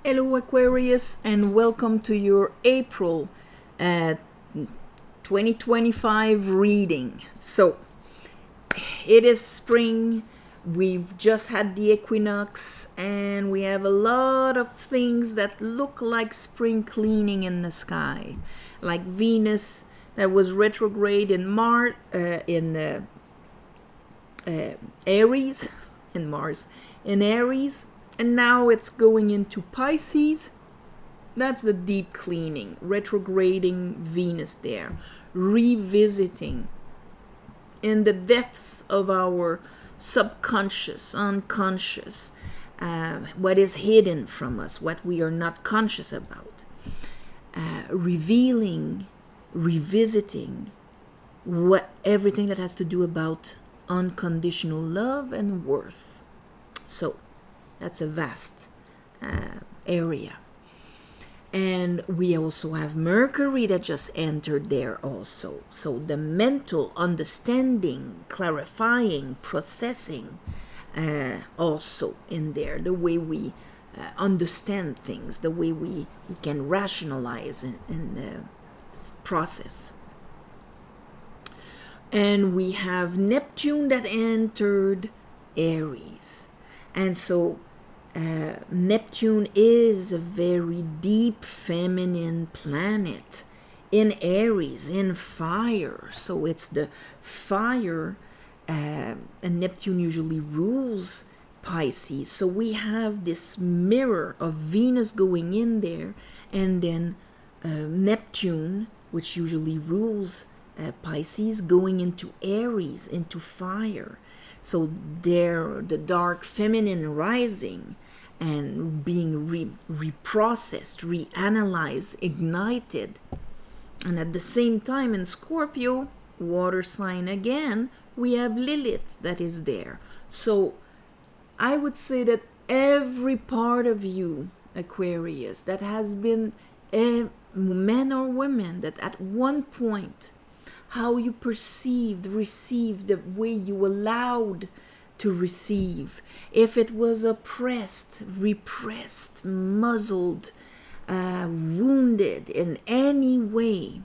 Hello Aquarius and welcome to your April 2025 reading. So it is spring, we've just had the equinox and we have a lot of things that look like spring cleaning in the sky, like Venus that was retrograde in Aries, in Mars, in Aries, and now it's going into Pisces. That's the deep cleaning, retrograding Venus there, revisiting in the depths of our subconscious, unconscious, what is hidden from us, what we are not conscious about, revealing, revisiting everything that has to do about unconditional love and worth. So that's a vast area. And we also have Mercury that just entered there also. So the mental understanding, clarifying, processing also in there. The way we understand things, the way we can rationalize and process. And we have Neptune that entered Aries. And so Neptune is a very deep feminine planet in Aries, in fire. So it's the fire, and Neptune usually rules Pisces. So we have this mirror of Venus going in there, and then Neptune, which usually rules Pisces, going into Aries, into fire. So there, the dark feminine rising and being reprocessed, reanalyzed, ignited. And at the same time in Scorpio, water sign again, we have Lilith that is there. So I would say that every part of you, Aquarius, that has been men or women, that at one point, how you perceived, received, the way you allowed to receive, if it was oppressed, repressed, muzzled, wounded in any way,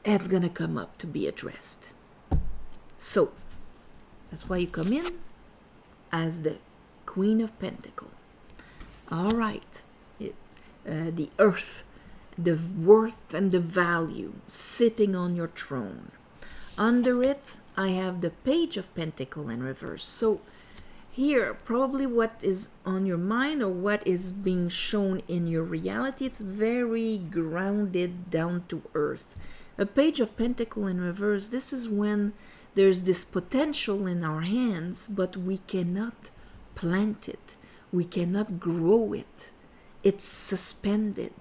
it's gonna come up to be addressed. So that's why you come in as the Queen of Pentacles. All right, the earth, the worth and the value sitting on your throne. Under it, I have the Page of Pentacles in reverse. So here, probably what is on your mind or what is being shown in your reality, it's very grounded, down to earth. A Page of Pentacles in reverse, this is when there's this potential in our hands, but we cannot plant it. We cannot grow it. It's suspended.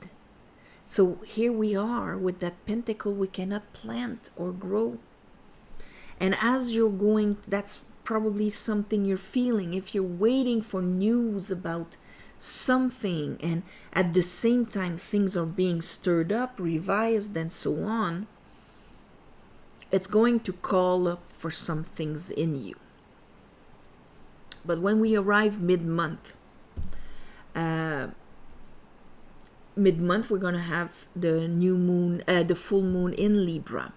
So here we are with that pentacle, we cannot plant or grow. And as you're going, that's probably something you're feeling. If you're waiting for news about something and at the same time things are being stirred up, revised, and so on, it's going to call up for some things in you. But when we arrive mid-month, we're going to have the new moon, the full moon in Libra.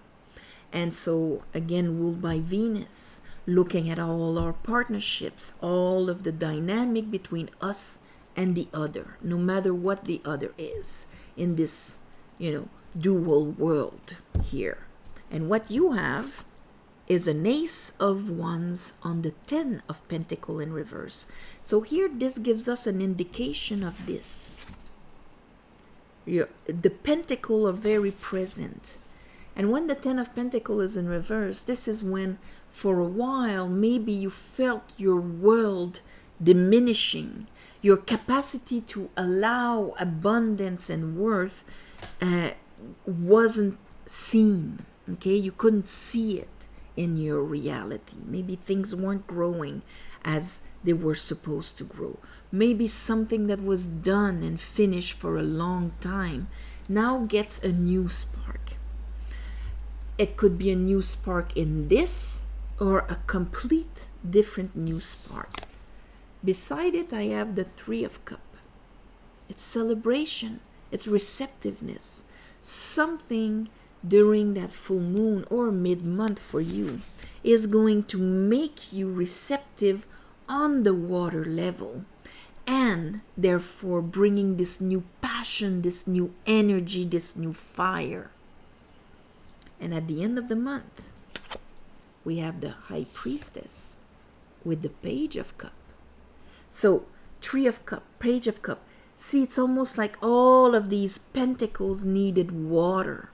And so again, ruled by Venus, looking at all our partnerships, all of the dynamic between us and the other, no matter what the other is in this, dual world here. And what you have is an Ace of Wands on the 10 of Pentacles in reverse. So here, this gives us an indication of this. The Pentacles are very present. And when the 10 of Pentacles is in reverse, this is when, for a while, maybe you felt your world diminishing. Your capacity to allow abundance and worth wasn't seen. Okay, you couldn't see it in your reality. Maybe things weren't growing as they were supposed to grow. Maybe something that was done and finished for a long time now gets a new spark. It could be a new spark in this or a complete different new spark. Beside it, I have the Three of Cups. it's celebration, it's receptiveness. Something during that full moon or mid-month for you is going to make you receptive on the water level, and therefore bringing this new passion, this new energy, this new fire. And at the end of the month, we have the High Priestess with the Page of Cup. So, Three of Cup, Page of Cup. See, it's almost like all of these pentacles needed water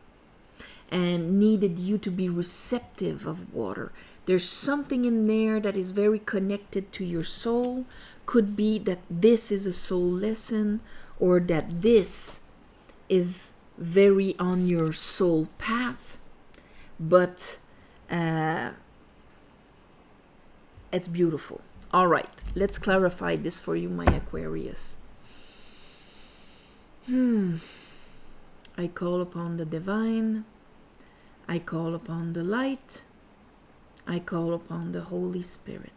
and needed you to be receptive of water. There's something in there that is very connected to your soul. Could be that this is a soul lesson, or that this is very on your soul path. But it's beautiful. All right, let's clarify this for you, my Aquarius. I call upon the divine. I call upon the light. I call upon the Holy Spirit.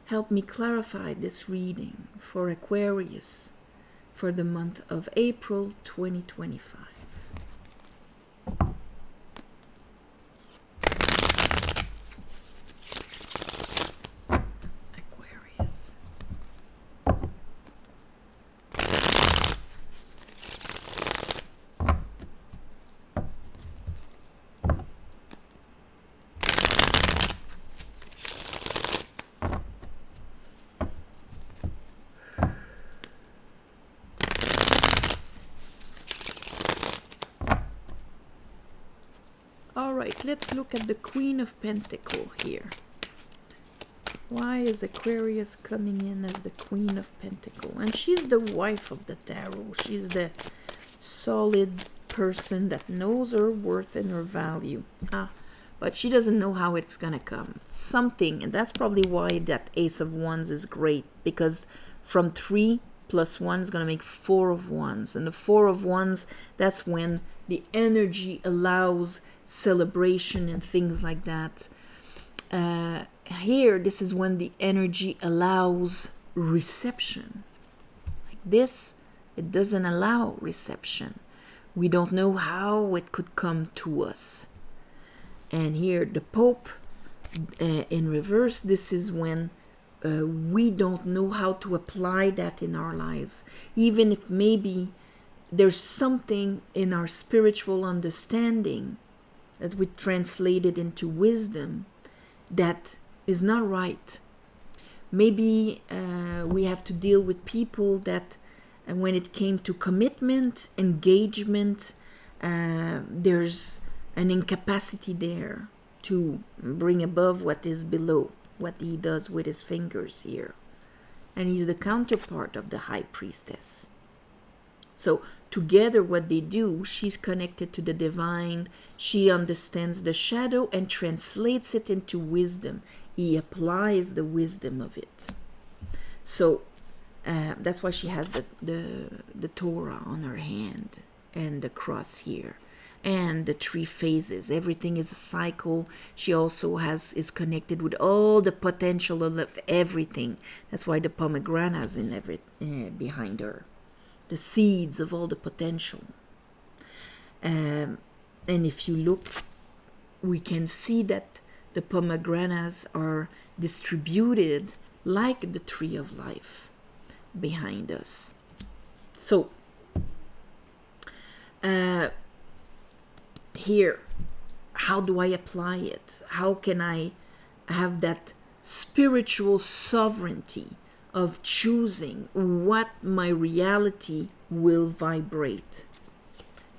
Help me clarify this reading for Aquarius for the month of April 2025. Aquarius. All right, let's look at the Queen of Pentacles here. Why is Aquarius coming in as the Queen of Pentacles? And she's the wife of the tarot. She's the solid person that knows her worth and her value. But she doesn't know how it's gonna come. Something, and that's probably why that Ace of Wands is great, because from 3 plus 1 is gonna make 4 of Wands. And the 4 of Wands, that's when the energy allows celebration and things like that. Here, this is when the energy allows reception. Like this, it doesn't allow reception. We don't know how it could come to us. And here, the Pope in reverse, this is when we don't know how to apply that in our lives. Even if maybe there's something in our spiritual understanding that we translated into wisdom that is not right. Maybe we have to deal with people that when it came to commitment, engagement, there's an incapacity there to bring above what is below, what he does with his fingers here. And he's the counterpart of the High Priestess. So together what they do, she's connected to the divine. She understands the shadow and translates it into wisdom. He applies the wisdom of it. So that's why she has the Torah on her hand and the cross here. And the 3 phases. Everything is a cycle. She also is connected with all the potential of everything. That's why the pomegranate is in behind her. The seeds of all the potential. And if you look, we can see that the pomegranates are distributed like the tree of life behind us. So, here, how do I apply it? How can I have that spiritual sovereignty of choosing what my reality will vibrate?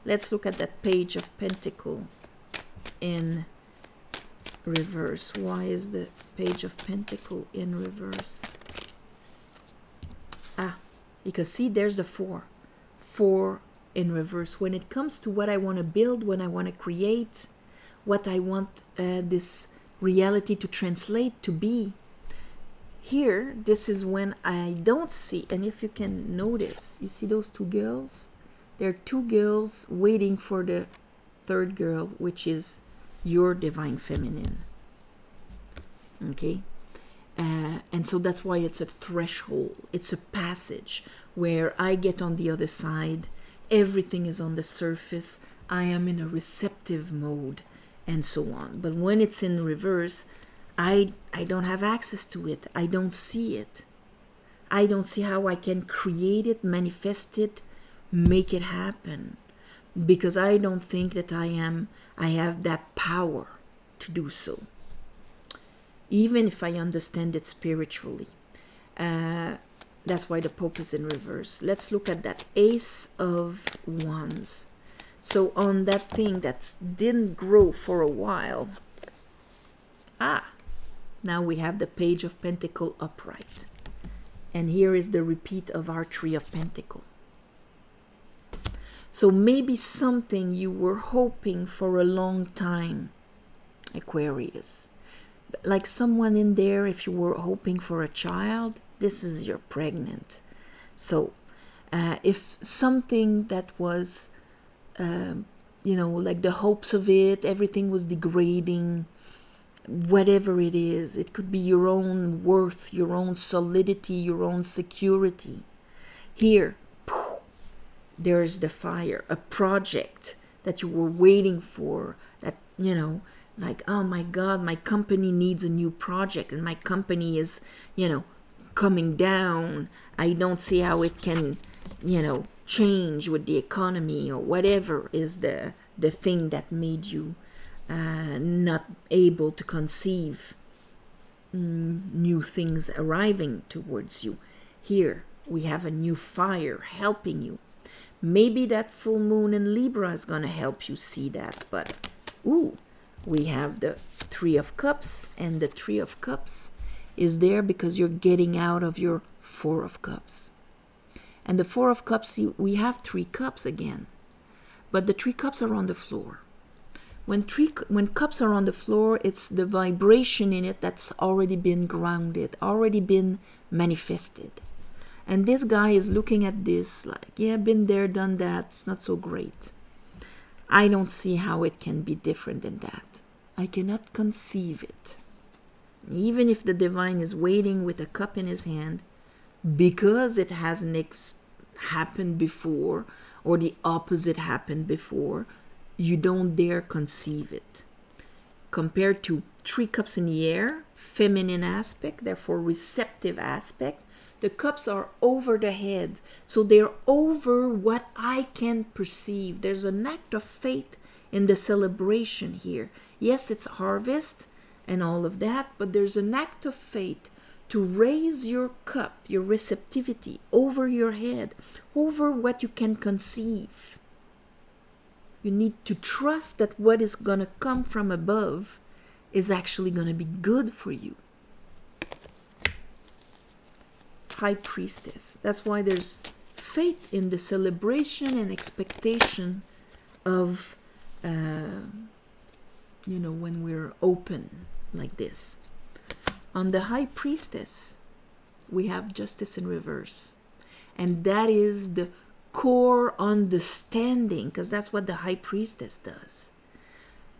Let's look at that Page of Pentacles in reverse. Why is the Page of Pentacles in reverse? Because see, there's the 4. 4 in reverse. When it comes to what I want to build, when I want to create, what I want this reality to translate to be, here, this is when I don't see, and if you can notice, you see those 2 girls? There are 2 girls waiting for the 3rd girl, which is your divine feminine. Okay? And so that's why it's a threshold. It's a passage where I get on the other side. Everything is on the surface. I am in a receptive mode and so on. But when it's in reverse, I don't have access to it. I don't see it. I don't see how I can create it, manifest it, make it happen. Because I don't think that I have that power to do so. Even if I understand it spiritually. That's why the Pope is in reverse. Let's look at that Ace of Wands. So on that thing that didn't grow for a while. Now we have the Page of Pentacle upright. And here is the repeat of our Three of Pentacle. So maybe something you were hoping for a long time, Aquarius. Like someone in there, if you were hoping for a child, this is you're pregnant. So if something that was, like the hopes of it, everything was degrading, whatever it is, it could be your own worth, your own solidity, your own security. Here, there's the fire, a project that you were waiting for, that, like, oh my God, my company needs a new project and my company is, coming down. I don't see how it can, change with the economy, or whatever is the thing that made you not able to conceive new things arriving towards you. Here we have a new fire helping you. Maybe that full moon in Libra is going to help you see that. But, we have the Three of Cups, and the Three of Cups is there because you're getting out of your Four of Cups. And the Four of Cups, we have 3 cups again. But the 3 cups are on the floor. When cups are on the floor, it's the vibration in it that's already been grounded, already been manifested. And this guy is looking at this like, yeah, been there, done that, it's not so great. I don't see how it can be different than that. I cannot conceive it. Even if the divine is waiting with a cup in his hand, because it hasn't happened before, or the opposite happened before, you don't dare conceive it. Compared to 3 cups in the air, feminine aspect, therefore receptive aspect, the cups are over the head, so they're over what I can perceive. There's an act of faith in the celebration here. Yes, it's harvest and all of that, but there's an act of faith to raise your cup, your receptivity, over your head, over what you can conceive. You need to trust that what is going to come from above is actually going to be good for you. High Priestess. That's why there's faith in the celebration and expectation of, when we're open like this. On the High Priestess, we have Justice in reverse. And that is the core understanding, because that's what the High Priestess does,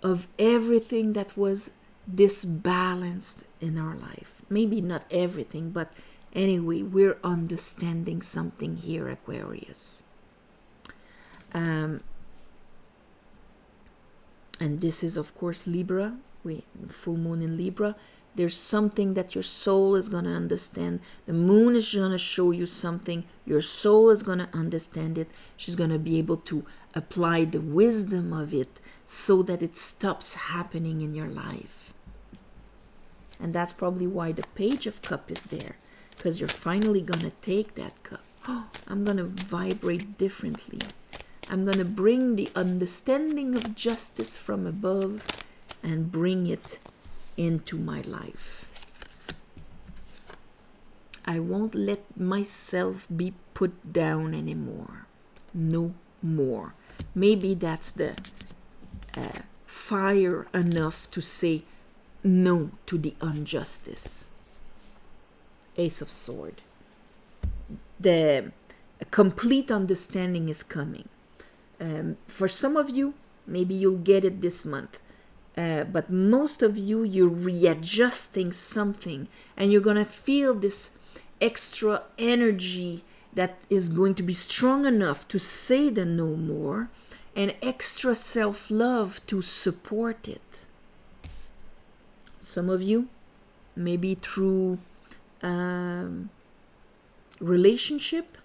of everything that was disbalanced in our life. Maybe not everything, but anyway, we're understanding something here, Aquarius. And this is, of course, Libra. Full moon in Libra. There's something that your soul is going to understand. The moon is going to show you something. Your soul is going to understand it. She's going to be able to apply the wisdom of it so that it stops happening in your life. And that's probably why the Page of Cup is there. Because you're finally going to take that cup. I'm going to vibrate differently. I'm going to bring the understanding of justice from above and bring it into my life. I won't let myself be put down anymore. No more. Maybe that's the fire enough to say no to the injustice. Ace of Swords. The complete understanding is coming. For some of you, maybe you'll get it this month. but most of you, you're readjusting something, and you're going to feel this extra energy that is going to be strong enough to say the no more, and extra self-love to support it. Some of you, maybe through relationship,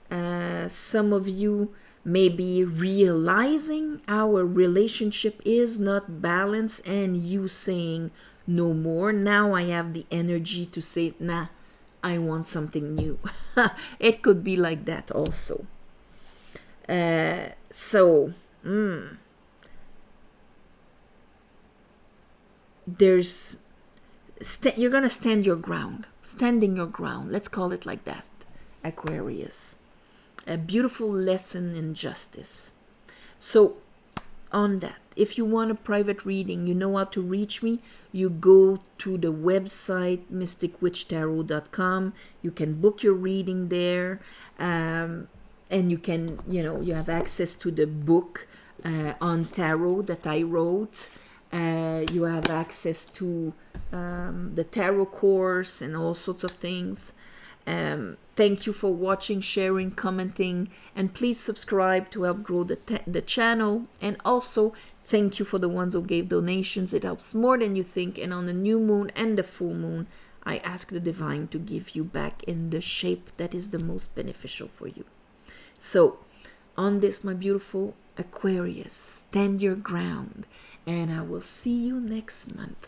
some of you may be realizing our relationship is not balanced, and you saying no more. Now I have the energy to say, nah, I want something new. It could be like that also. There's you're gonna stand your ground, standing your ground. Let's call it like that, Aquarius. A beautiful lesson in justice. So, on that, if you want a private reading, you know how to reach me. You go to the website mysticwitchtarot.com. You can book your reading there, and you can, you have access to the book on tarot that I wrote. You have access to the tarot course and all sorts of things. Thank you for watching, sharing, commenting, and please subscribe to help grow the channel. And also, thank you for the ones who gave donations. It helps more than you think. And on the new moon and the full moon, I ask the divine to give you back in the shape that is the most beneficial for you. So, on this, my beautiful Aquarius, stand your ground, and I will see you next month.